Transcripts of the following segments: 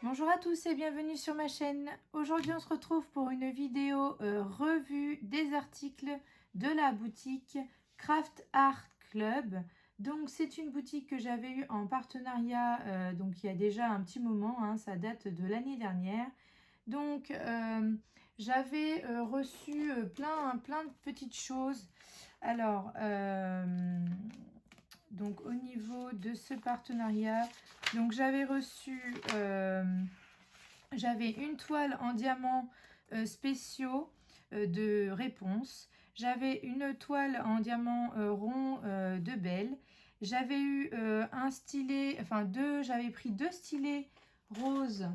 Bonjour à tous et bienvenue sur ma chaîne. Aujourd'hui on se retrouve pour une vidéo revue des articles de la boutique Craft Art Club. Donc c'est une boutique que j'avais eue en partenariat donc il y a déjà un petit moment, hein, ça date de l'année dernière. Donc j'avais reçu plein de petites choses. Alors donc au niveau de ce partenariat, donc j'avais reçu j'avais une toile en diamants spéciaux de réponse. J'avais une toile en diamant rond de Belle. J'avais eu un stylet, enfin j'avais pris deux stylets roses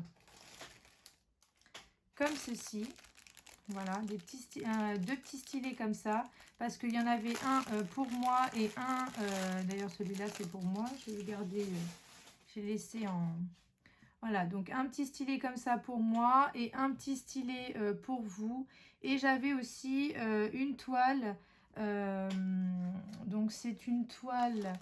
comme ceci. Voilà, deux petits stylets comme ça, parce qu'il y en avait un pour moi et un, d'ailleurs celui-là c'est pour moi, je vais le garder, j'ai laissé en... Voilà, donc un petit stylet comme ça pour moi et un petit stylet pour vous. Et j'avais aussi une toile, donc c'est une toile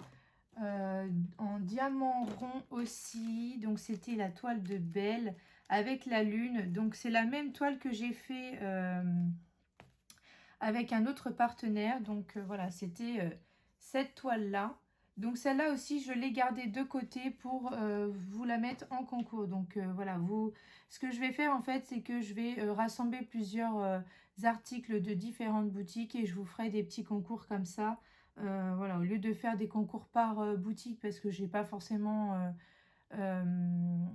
en diamant rond aussi, donc c'était la toile de Belle avec la lune. Donc c'est la même toile que j'ai fait avec un autre partenaire. Donc voilà, c'était cette toile là. Donc celle-là aussi je l'ai gardée de côté pour vous la mettre en concours. Donc voilà, ce que je vais faire en fait, c'est que je vais rassembler plusieurs articles de différentes boutiques et je vous ferai des petits concours comme ça. Voilà, au lieu de faire des concours par boutique, parce que j'ai pas forcément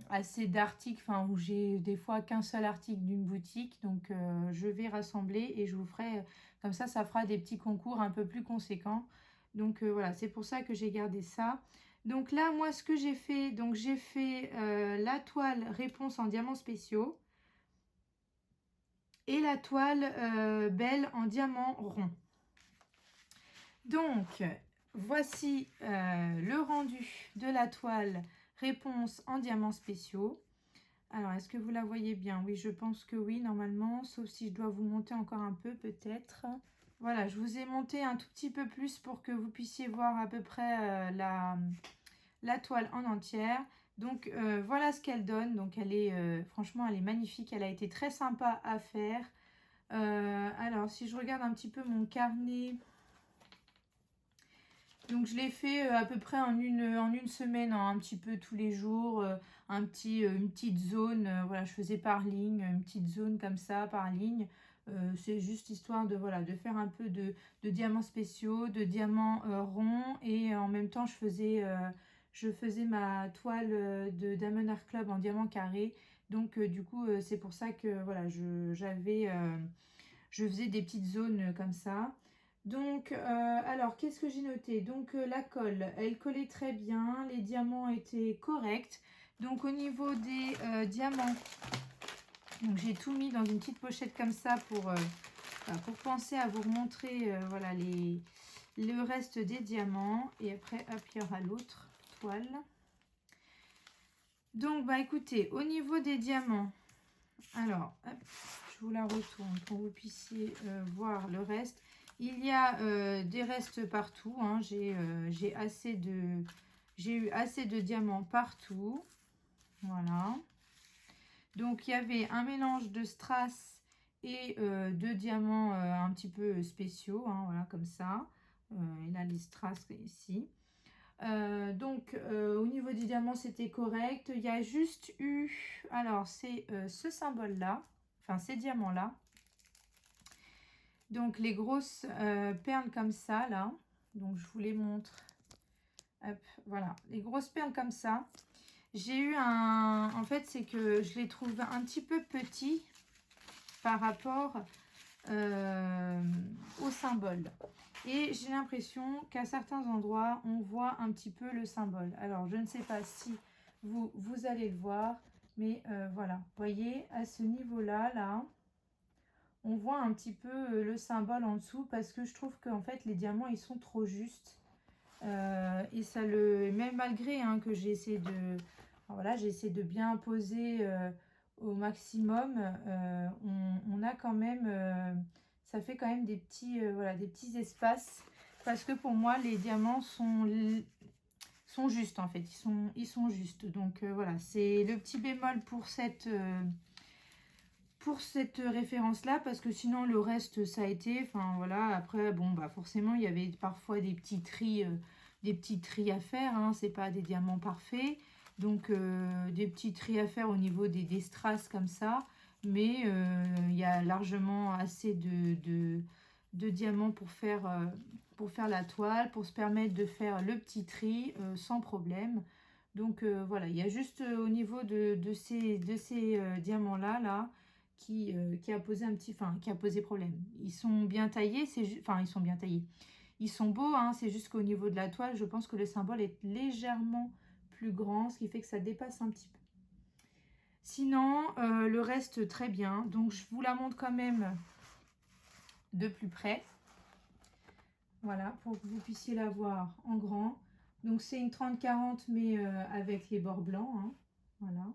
assez d'articles, enfin où j'ai des fois qu'un seul article d'une boutique. Donc je vais rassembler et je vous ferai comme ça fera des petits concours un peu plus conséquents. Donc voilà, c'est pour ça que j'ai gardé ça. Donc là moi ce que j'ai fait, donc j'ai fait la toile réponse en diamants spéciaux et la toile Belle en diamant rond. Donc voici le rendu de la toile réponse en diamants spéciaux. Alors, est-ce que vous la voyez bien? Oui, je pense que oui, normalement, sauf si je dois vous monter encore un peu, peut-être. Voilà, je vous ai monté un tout petit peu plus pour que vous puissiez voir à peu près la toile en entière. Donc, voilà ce qu'elle donne. Donc, elle est, franchement, elle est magnifique. Elle a été très sympa à faire. Alors, si je regarde un petit peu mon carnet... Donc je l'ai fait à peu près en une semaine, hein, un petit peu tous les jours, une petite zone, voilà, je faisais par ligne, une petite zone comme ça par ligne. C'est juste histoire de, voilà, de faire un peu de diamants spéciaux, de diamants ronds, et en même temps je faisais ma toile de Diamond Art Club en diamant carré. Donc du coup c'est pour ça que voilà, je faisais des petites zones comme ça. Donc, alors, qu'est-ce que j'ai noté? Donc, la colle, elle collait très bien. Les diamants étaient corrects. Donc, au niveau des diamants, donc j'ai tout mis dans une petite pochette comme ça pour penser à vous remontrer voilà, le reste des diamants. Et après, hop, il y aura l'autre toile. Donc, bah écoutez, au niveau des diamants, alors, hop, je vous la retourne pour que vous puissiez voir le reste. Il y a des restes partout, hein. J'ai eu assez de diamants partout. Voilà. Donc, il y avait un mélange de strass et de diamants un petit peu spéciaux, hein, voilà, comme ça. Et là, les strass ici. Donc, au niveau des diamants, c'était correct. Il y a juste eu... Alors, c'est ce symbole-là. Enfin, ces diamants-là. Donc, les grosses perles comme ça, là. Donc, je vous les montre. Hop, voilà. Les grosses perles comme ça. J'ai eu un... En fait, c'est que je les trouve un petit peu petits par rapport au symbole. Et j'ai l'impression qu'à certains endroits, on voit un petit peu le symbole. Alors, je ne sais pas si vous allez le voir, mais voilà. Vous voyez, à ce niveau-là, là, on voit un petit peu le symbole en dessous parce que je trouve qu'en fait, les diamants, ils sont trop justes. Et ça le... Même malgré hein, que j'ai essayé de... Voilà, j'ai essayé de bien poser au maximum. On a quand même... ça fait quand même des petits, voilà, des petits espaces. Parce que pour moi, les diamants sont justes en fait, ils sont justes. Donc voilà, c'est le petit bémol pour cette référence-là, parce que sinon le reste ça a été, enfin voilà, après bon bah forcément il y avait parfois des petits tris à faire, hein, c'est pas des diamants parfaits, donc des petits tris à faire au niveau des strass comme ça, mais il y a largement assez de diamants pour faire la toile, pour se permettre de faire le petit tri sans problème. Donc voilà, il y a juste au niveau de ces diamants-là, qui a posé qui a posé problème. Ils sont bien taillés, ils sont bien taillés. Ils sont beaux, hein, c'est juste qu'au niveau de la toile, je pense que le symbole est légèrement plus grand, ce qui fait que ça dépasse un petit peu. Sinon, le reste très bien. Donc je vous la montre quand même de plus près. Voilà, pour que vous puissiez la voir en grand. Donc c'est une 30-40, mais avec les bords blancs, hein. Voilà.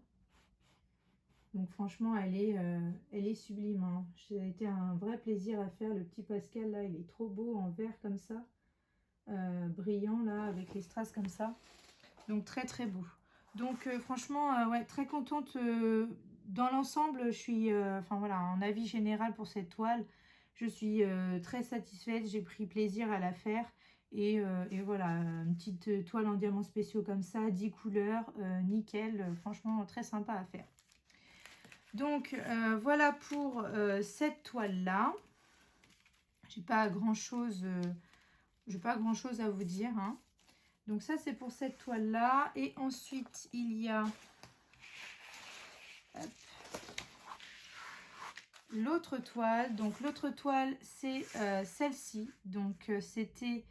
Donc franchement, elle est sublime, hein. Ça a été un vrai plaisir à faire. Le petit Pascal, là, il est trop beau en vert comme ça. Brillant, là, avec les strass comme ça. Donc très très beau. Donc franchement, ouais, très contente. Dans l'ensemble, je suis, enfin voilà, en avis général pour cette toile, je suis très satisfaite. J'ai pris plaisir à la faire. Et voilà, une petite toile en diamants spéciaux comme ça, 10 couleurs, nickel. Franchement, très sympa à faire. Donc voilà pour cette toile-là. J'ai pas grand-chose à vous dire, hein. Donc ça, c'est pour cette toile-là. Et ensuite, il y a l'autre toile. Donc l'autre toile, c'est celle-ci. Donc c'était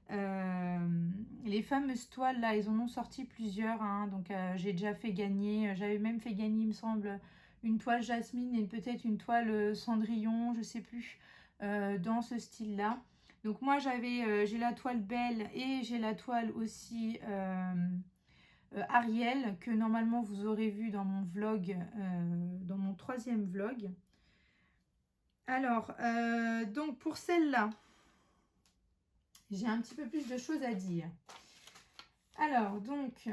les fameuses toiles, là, ils en ont sorti plusieurs, hein. Donc j'ai déjà fait gagner, j'avais même fait gagner, il me semble, une toile jasmine et peut-être une toile cendrillon, je sais plus, dans ce style-là. Donc moi j'ai la toile Belle et j'ai la toile aussi Ariel, que normalement vous aurez vu dans mon vlog, dans mon 3e vlog. Alors, donc pour celle-là, j'ai un petit peu plus de choses à dire. Alors, donc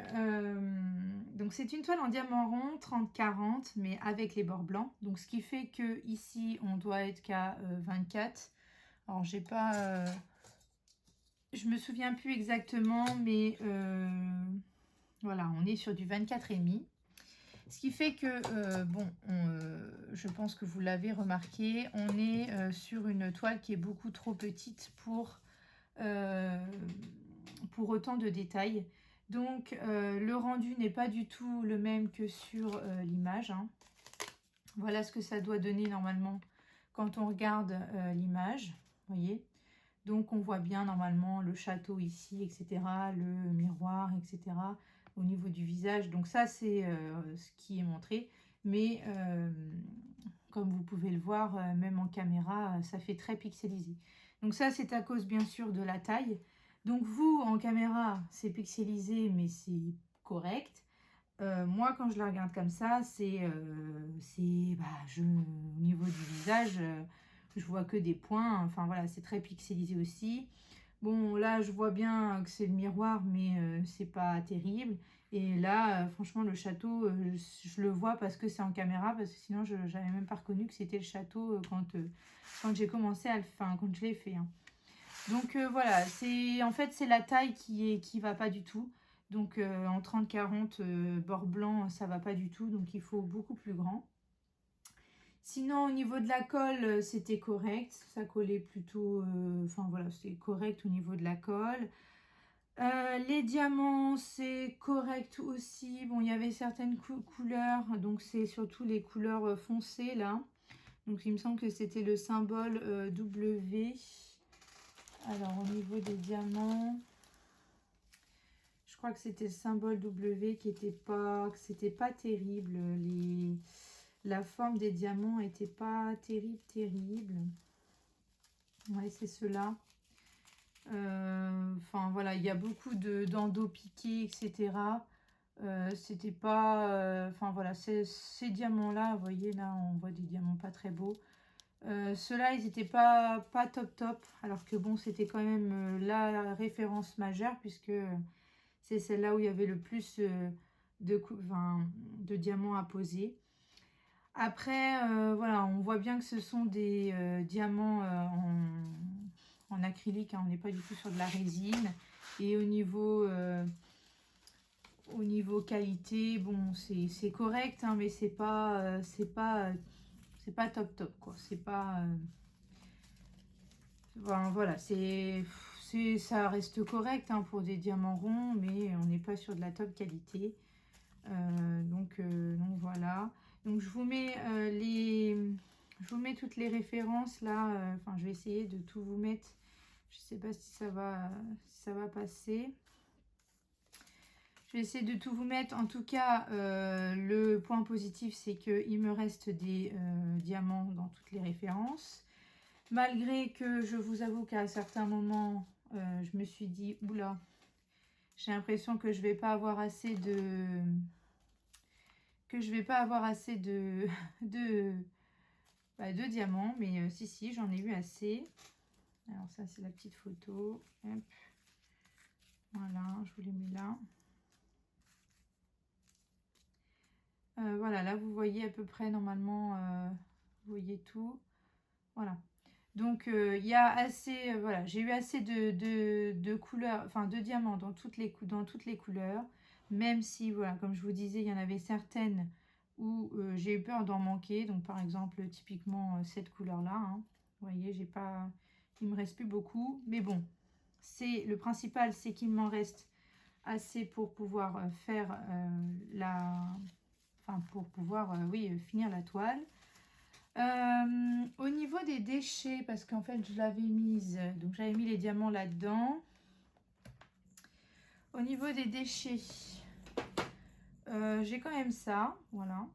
c'est une toile en diamant rond, 30-40, mais avec les bords blancs. Donc, ce qui fait que ici, on doit être qu'à 24. Alors, j'ai pas... je me souviens plus exactement, mais voilà, on est sur du 24,5. Ce qui fait que, bon, je pense que vous l'avez remarqué, on est sur une toile qui est beaucoup trop petite pour autant de détails. Donc le rendu n'est pas du tout le même que sur l'image, hein. Voilà ce que ça doit donner normalement quand on regarde l'image, voyez. Donc on voit bien normalement le château ici, etc., le miroir, etc., au niveau du visage. Donc ça, c'est ce qui est montré. Mais comme vous pouvez le voir, même en caméra, ça fait très pixelisé. Donc ça, c'est à cause bien sûr de la taille. Donc vous, en caméra, c'est pixelisé, mais c'est correct. Moi, quand je la regarde comme ça, au niveau du visage, je vois que des points. Enfin voilà, c'est très pixelisé aussi. Bon, là, je vois bien que c'est le miroir, mais c'est pas terrible. Et là, franchement, le château, je le vois parce que c'est en caméra, parce que sinon, je n'avais même pas reconnu que c'était le château quand j'ai commencé à le faire, quand je l'ai fait, hein. Donc voilà, en fait, c'est la taille qui va pas du tout. Donc en 30-40, bord blanc, ça va pas du tout. Donc il faut beaucoup plus grand. Sinon, au niveau de la colle, c'était correct. Ça collait plutôt... Enfin voilà, c'est correct au niveau de la colle. Les diamants, c'est correct aussi. Bon, il y avait certaines couleurs. Donc c'est surtout les couleurs foncées là. Donc il me semble que c'était le symbole W. Alors, au niveau des diamants, je crois que c'était le symbole W qui était pas, que c'était pas terrible. La forme des diamants était pas terrible. Ouais, c'est cela. Enfin, voilà, il y a beaucoup d'endos piqués, etc. C'était pas... Enfin, voilà, ces diamants-là, vous voyez, là, on voit des diamants pas très beaux. Ceux-là, ils n'étaient pas top, alors que bon, c'était quand même la référence majeure, puisque c'est celle-là où il y avait le plus de diamants à poser. Après, voilà, on voit bien que ce sont des diamants en acrylique, hein, on n'est pas du tout sur de la résine. Et au niveau qualité, bon, c'est correct, hein, mais c'est pas top top, quoi. C'est pas... voilà, ça reste correct, hein, pour des diamants ronds, mais on n'est pas sur de la top qualité. Donc voilà. Donc je vous mets toutes les références là. Enfin, je vais essayer de tout vous mettre. Je sais pas si ça va passer. Je vais essayer de tout vous mettre. En tout cas, le point positif, c'est qu'il me reste des diamants dans toutes les références. Malgré que je vous avoue qu'à certains moments, je me suis dit, oula, j'ai l'impression que je vais pas avoir assez de de diamants, mais si, j'en ai eu assez. Alors ça, c'est la petite photo. Hop. Voilà, je vous les mets là. Voilà, là, vous voyez à peu près, normalement, vous voyez tout. Voilà. Donc, il y a assez, voilà, j'ai eu assez de couleurs, enfin, de diamants dans toutes les couleurs. Même si, voilà, comme je vous disais, il y en avait certaines où j'ai eu peur d'en manquer. Donc, par exemple, typiquement, cette couleur-là, hein. Vous voyez, il me reste plus beaucoup. Mais bon, le principal, c'est qu'il m'en reste assez pour pouvoir faire pour pouvoir, oui, finir la toile. Au niveau des déchets, parce qu'en fait, je l'avais mise, donc j'avais mis les diamants là-dedans. Au niveau des déchets, j'ai quand même ça, voilà.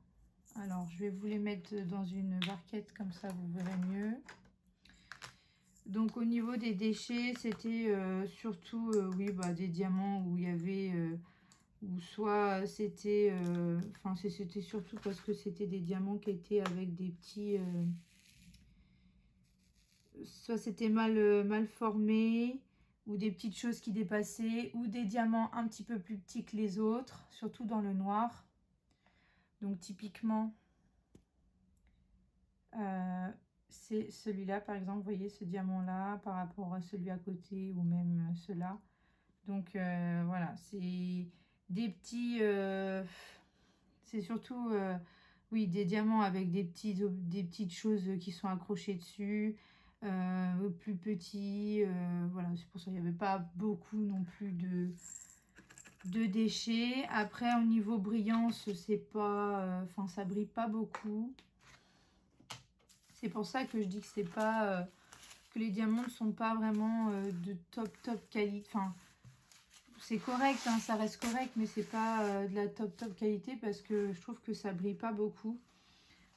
Alors, je vais vous les mettre dans une barquette, comme ça, vous verrez mieux. Donc, au niveau des déchets, c'était surtout, oui, des diamants où il y avait... ou soit c'était... c'était surtout parce que c'était des diamants qui étaient avec des petits... soit c'était mal formé, ou des petites choses qui dépassaient, ou des diamants un petit peu plus petits que les autres, surtout dans le noir. Donc typiquement, c'est celui-là, par exemple, vous voyez ce diamant-là par rapport à celui à côté, ou même ceux-là. Donc voilà, c'est des petits... c'est surtout, oui, des diamants avec des petites choses qui sont accrochées dessus. Plus petits, voilà, c'est pour ça qu'il n'y avait pas beaucoup non plus de déchets. Après, au niveau brillance, c'est pas, ça brille pas beaucoup. C'est pour ça que je dis que c'est pas, que les diamants ne sont pas vraiment de top qualité. Enfin, c'est correct, hein, ça reste correct, mais c'est pas de la top qualité parce que je trouve que ça brille pas beaucoup.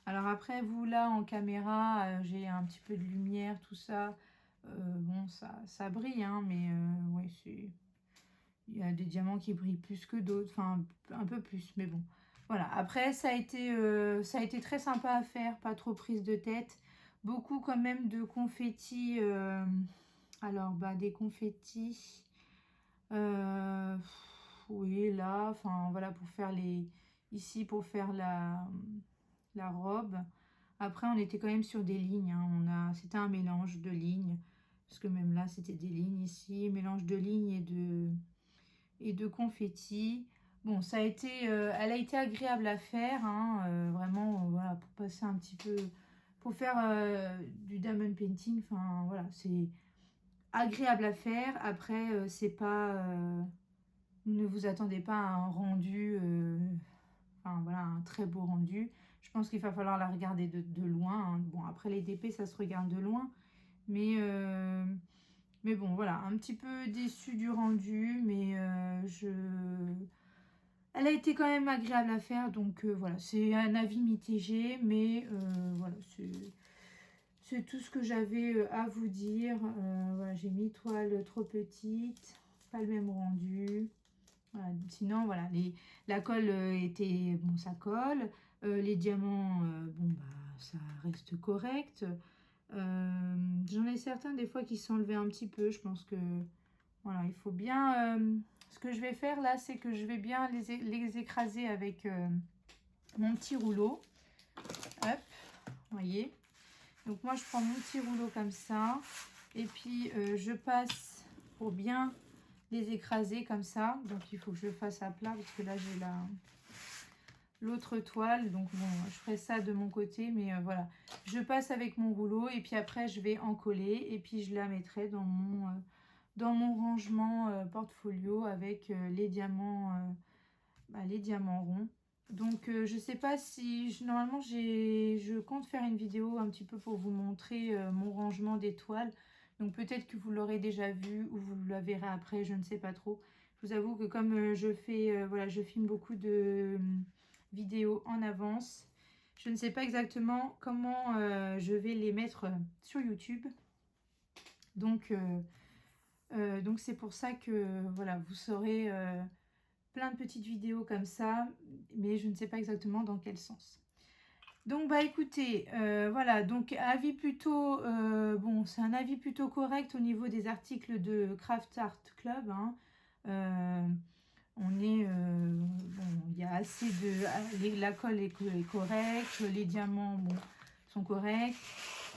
Alors après, vous là en caméra, j'ai un petit peu de lumière, tout ça. Bon, ça brille, hein, mais ouais, il y a des diamants qui brillent plus que d'autres, enfin un peu plus, mais bon. Voilà, après ça a été très sympa à faire, pas trop prise de tête. Beaucoup quand même de confettis. Alors, des confettis. Oui, là, enfin voilà, pour faire ici, pour faire la robe. Après, on était quand même sur des lignes, hein. C'était un mélange de lignes. Parce que même là, c'était des lignes ici. Mélange de lignes et de confettis. Bon, elle a été agréable à faire, hein, vraiment, voilà, pour passer un petit peu... Pour faire du diamond painting, enfin, voilà, c'est agréable à faire. Après, c'est pas... ne vous attendez pas à un rendu... enfin, voilà, un très beau rendu. Je pense qu'il va falloir la regarder de loin, hein. Bon, après les DP, ça se regarde de loin. Mais bon, voilà, un petit peu déçue du rendu. Mais elle a été quand même agréable à faire. Donc voilà, c'est un avis mitigé. Mais voilà, c'est tout ce que j'avais à vous dire. Voilà, j'ai mis toile trop petite. Pas le même rendu. Voilà, sinon, voilà, la colle était... Bon, ça colle. Les diamants, bon, ça reste correct. J'en ai certains, des fois, qui s'enlevaient un petit peu. Je pense que, voilà, il faut bien ce que je vais faire là, c'est que je vais bien les écraser avec mon petit rouleau. Hop, voyez. Donc moi je prends mon petit rouleau comme ça. Et puis je passe pour bien les écraser comme ça. Donc il faut que je le fasse à plat parce que là j'ai l'autre toile. Donc bon, je ferai ça de mon côté. Mais voilà, je passe avec mon rouleau et puis après je vais en coller. Et puis je la mettrai dans mon rangement portfolio avec les diamants ronds. Donc je sais pas si normalement je compte faire une vidéo un petit peu pour vous montrer mon rangement d'étoiles. Donc peut-être que vous l'aurez déjà vu ou vous la verrez après, je ne sais pas trop. Je vous avoue que comme je fais voilà, je filme beaucoup de vidéos en avance. Je ne sais pas exactement comment je vais les mettre sur YouTube. Donc c'est pour ça que voilà, vous saurez plein de petites vidéos comme ça, mais je ne sais pas exactement dans quel sens. Donc bah écoutez, voilà, donc avis plutôt, bon c'est un avis plutôt correct au niveau des articles de Craft Art Club, hein. On est, bon, il y a assez de, la colle est correcte, les diamants, bon, sont corrects.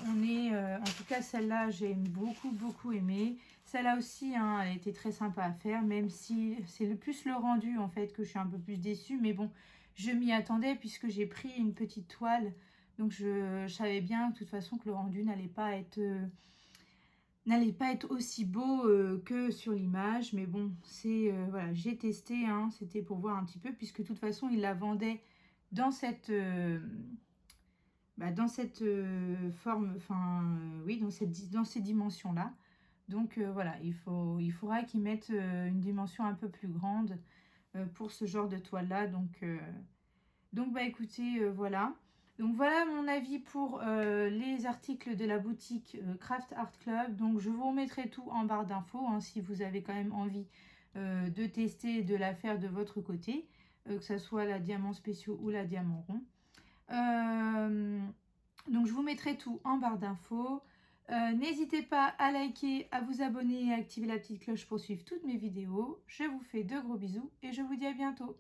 On est, en tout cas celle-là, j'ai beaucoup aimé. Celle-là aussi, hein, elle a été très sympa à faire, même si c'est plus le rendu en fait que je suis un peu plus déçue. Mais bon, je m'y attendais puisque j'ai pris une petite toile. Donc je savais bien de toute façon que le rendu n'allait pas être aussi beau que sur l'image. Mais bon, c'est voilà, j'ai testé, hein, c'était pour voir un petit peu, puisque de toute façon, il la vendait dans cette forme, enfin oui, dans ces dimensions-là. Donc voilà, il faudra qu'ils mettent une dimension un peu plus grande pour ce genre de toile-là. Donc bah écoutez, voilà. Donc voilà mon avis pour les articles de la boutique Craft Art Club. Donc je vous remettrai tout en barre d'infos hein, si vous avez quand même envie de tester et de la faire de votre côté, que ce soit la diamant spéciaux ou la diamant rond. Donc je vous mettrai tout en barre d'infos. N'hésitez pas à liker, à vous abonner et à activer la petite cloche pour suivre toutes mes vidéos. Je vous fais de gros bisous et je vous dis à bientôt.